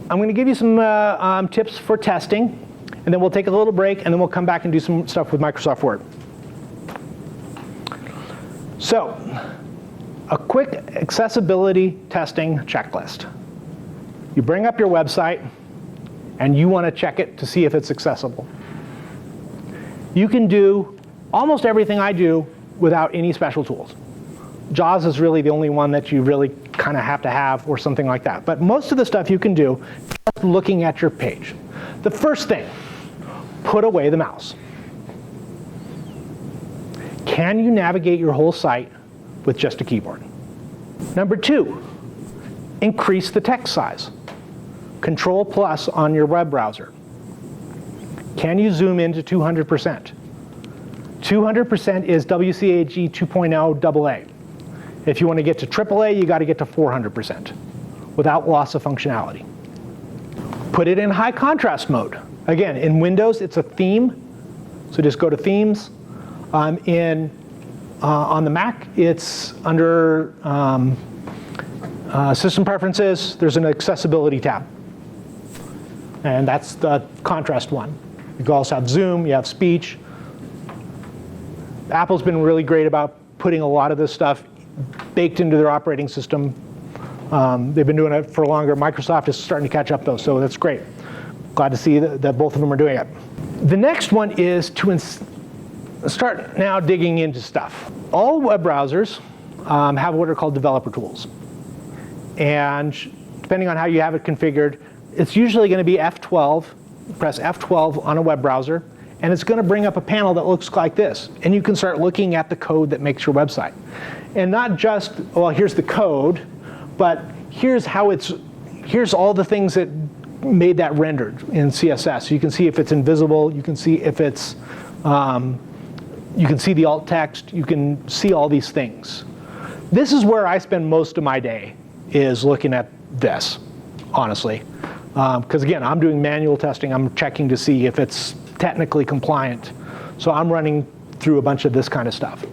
I'm going to give you some tips for testing, and then we'll take a little break, and then we'll come back and do some stuff with Microsoft Word. So, a quick accessibility testing checklist. You bring up your website, and you want to check it to see if it's accessible. You can do almost everything I do without any special tools. JAWS is really the only one that you really kind of have to have, or something like that. But most of the stuff you can do just looking at your page. The first thing, put away the mouse. Can you navigate your whole site with just a keyboard? Number 2, increase the text size. Control+ on your web browser. Can you zoom into 200%? 200% is WCAG 2.0 AA. If you want to get to AAA, you got to get to 400% without loss of functionality. Put it in high contrast mode. Again, in Windows, it's a theme, so just go to Themes. On the Mac, it's under System Preferences. There's an Accessibility tab, and that's the contrast one. You also have Zoom, you have Speech. Apple's been really great about putting a lot of this stuff baked into their operating system. They've been doing it for longer. Microsoft is starting to catch up though, so that's great. Glad to see that both of them are doing it. The next one is to start now digging into stuff. All web browsers have what are called developer tools. And depending on how you have it configured, it's usually going to be F12. Press F12 on a web browser, and it's going to bring up a panel that looks like this. And you can start looking at the code that makes your website. And not just, well, here's the code, but here's all the things that made that rendered in CSS. So you can see if it's invisible, you can see if it's, you can see the alt text, you can see all these things. This is where I spend most of my day, is looking at this, honestly. Because again, I'm doing manual testing, I'm checking to see if it's technically compliant. So I'm running through a bunch of this kind of stuff.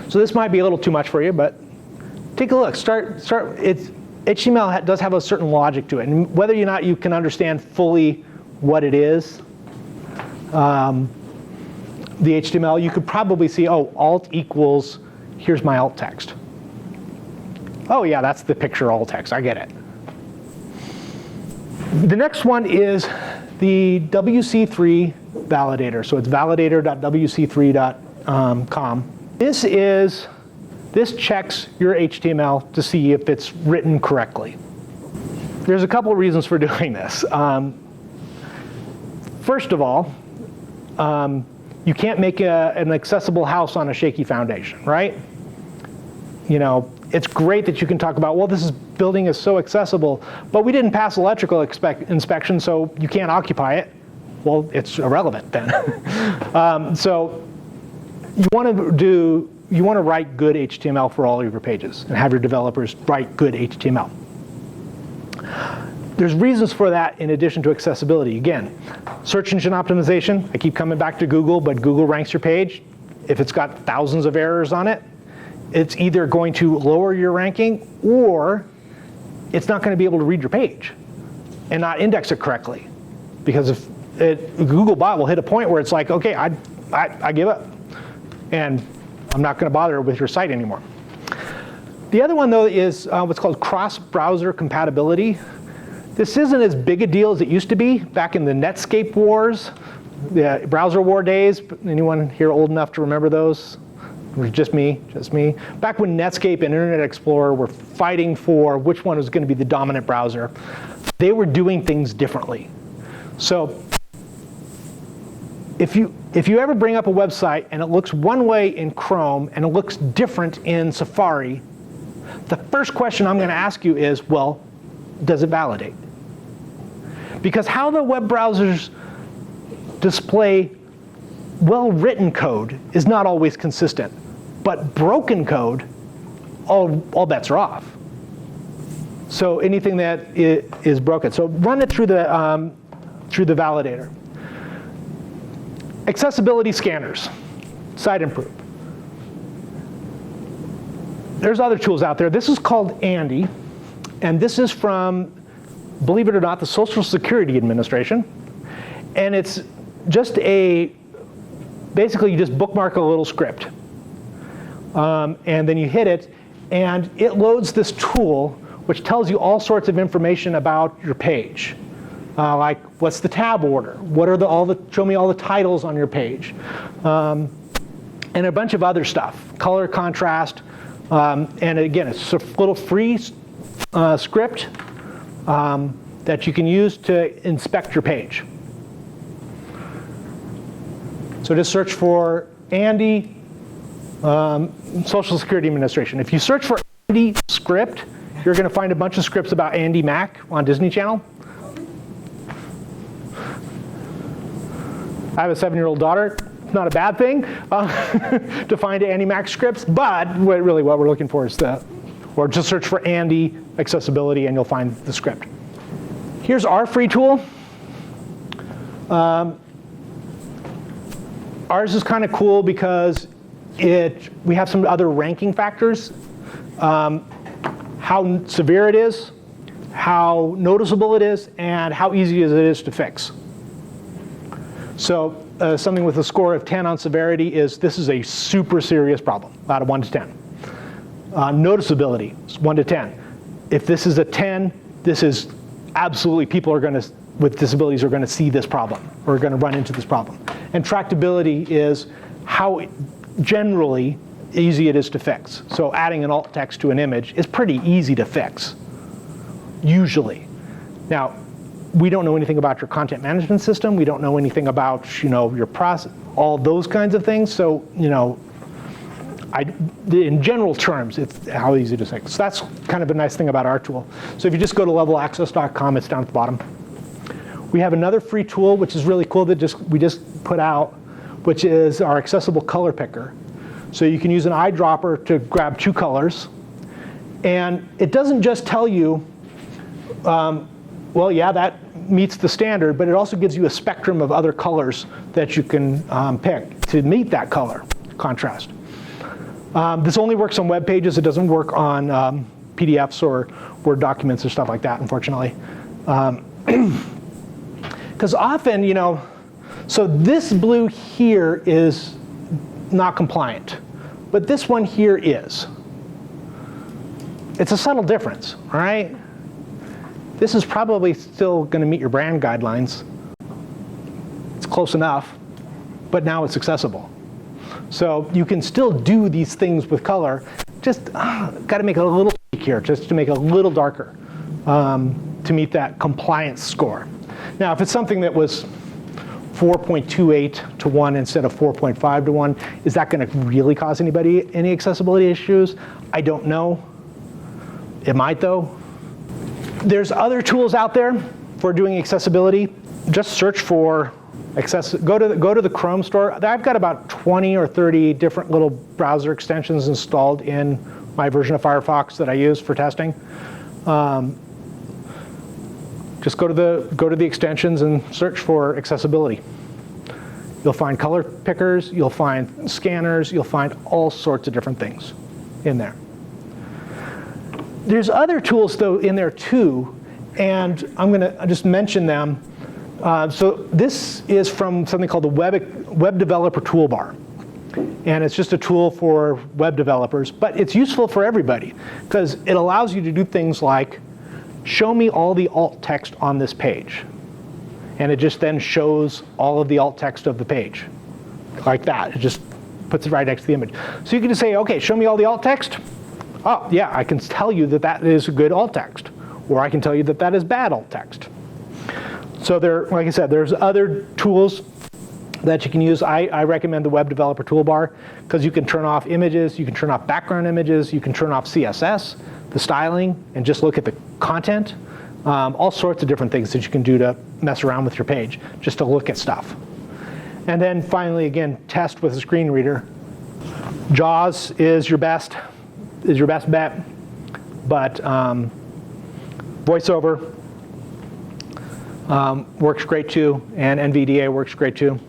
So this might be a little too much for you, but take a look. HTML does have a certain logic to it, and whether or not you can understand fully what it is, the HTML, you could probably see, oh, alt equals, here's my alt text. Oh yeah, that's the picture alt text, I get it. The next one is the WC3 Validator. So it's validator.wc3.com. This checks your HTML to see if it's written correctly. There's a couple of reasons for doing this. First of all, you can't make an accessible house on a shaky foundation, right? You know, it's great that you can talk about, well, this building is so accessible, but we didn't pass electrical inspection, so you can't occupy it. Well, it's irrelevant then. So you want to write good HTML for all of your pages and have your developers write good HTML. There's reasons for that in addition to accessibility. Again, search engine optimization. I keep coming back to Google, but Google ranks your page. If it's got thousands of errors on it, it's either going to lower your ranking or it's not going to be able to read your page and not index it correctly. Because if Googlebot will hit a point where it's like, okay, I give up. And I'm not going to bother with your site anymore. The other one, though, is what's called cross-browser compatibility. This isn't as big a deal as it used to be back in the Netscape wars, the browser war days. Anyone here old enough to remember those? Just me. Back when Netscape and Internet Explorer were fighting for which one was going to be the dominant browser, they were doing things differently. So if you ever bring up a website and it looks one way in Chrome and it looks different in Safari, the first question I'm going to ask you is, well, does it validate? Because how the web browsers display well-written code is not always consistent. But broken code, all bets are off. So anything that is broken. So run it through the validator. Accessibility scanners, site improve. There's other tools out there. This is called Andy. And this is from, believe it or not, the Social Security Administration. And it's just basically you just bookmark a little script. And then you hit it, and it loads this tool which tells you all sorts of information about your page. Like, what's the tab order? What are show me all the titles on your page. And a bunch of other stuff, color, contrast. And again, it's a little free script that you can use to inspect your page. So just search for Andy, Social Security Administration. If you search for Andy script, you're going to find a bunch of scripts about Andy Mac on Disney Channel. I have a 7-year-old daughter. It's not a bad thing to find Andy Mac scripts, but really what we're looking for is or just search for Andy accessibility and you'll find the script. Here's our free tool. Ours is kind of cool because we have some other ranking factors. How severe it is, how noticeable it is, and how easy it is to fix. So something with a score of 10 on severity this is a super serious problem, out of 1 to 10. Noticeability is 1 to 10. If this is a 10, this is absolutely people with disabilities are going to see this problem or are going to run into this problem. And tractability is how generally easy it is to fix. So adding an alt text to an image is pretty easy to fix, usually. Now, we don't know anything about your content management system. We don't know anything about your process, all those kinds of things. So in general terms, it's how easy to fix. So that's kind of a nice thing about our tool. So if you just go to levelaccess.com, it's down at the bottom. We have another free tool, which is really cool that we just put out, which is our accessible color picker. So you can use an eyedropper to grab 2 colors. And it doesn't just tell you, well, yeah, that meets the standard, but it also gives you a spectrum of other colors that you can pick to meet that color contrast. This only works on web pages. It doesn't work on PDFs or Word documents or stuff like that, unfortunately. Because often, so this blue here is not compliant, but this one here is. It's a subtle difference, all right? This is probably still going to meet your brand guidelines. It's close enough, but now it's accessible. So you can still do these things with color, just got to make it a little tweak here, just to make it a little darker to meet that compliance score. Now, if it's something that was 4.28 to 1 instead of 4.5 to 1, is that going to really cause anybody any accessibility issues? I don't know. It might, though. There's other tools out there for doing accessibility. Just search for go to the Chrome store. I've got about 20 or 30 different little browser extensions installed in my version of Firefox that I use for testing. Just go to the extensions and search for accessibility. You'll find color pickers, you'll find scanners, you'll find all sorts of different things in there. There's other tools, though, in there, too, and I'm going to just mention them. So this is from something called the Web Developer Toolbar. And it's just a tool for web developers, but it's useful for everybody because it allows you to do things like show me all the alt text on this page. And it just then shows all of the alt text of the page, like that. It just puts it right next to the image. So you can just say, okay, show me all the alt text. Oh, yeah, I can tell you that that is good alt text, or I can tell you that that is bad alt text. So like I said, there's other tools that you can use. I recommend the Web Developer Toolbar because you can turn off images, you can turn off background images, you can turn off CSS, the styling, and just look at the content. All sorts of different things that you can do to mess around with your page, just to look at stuff. And then finally, again, test with a screen reader. JAWS is your best bet, but VoiceOver works great too, and NVDA works great too.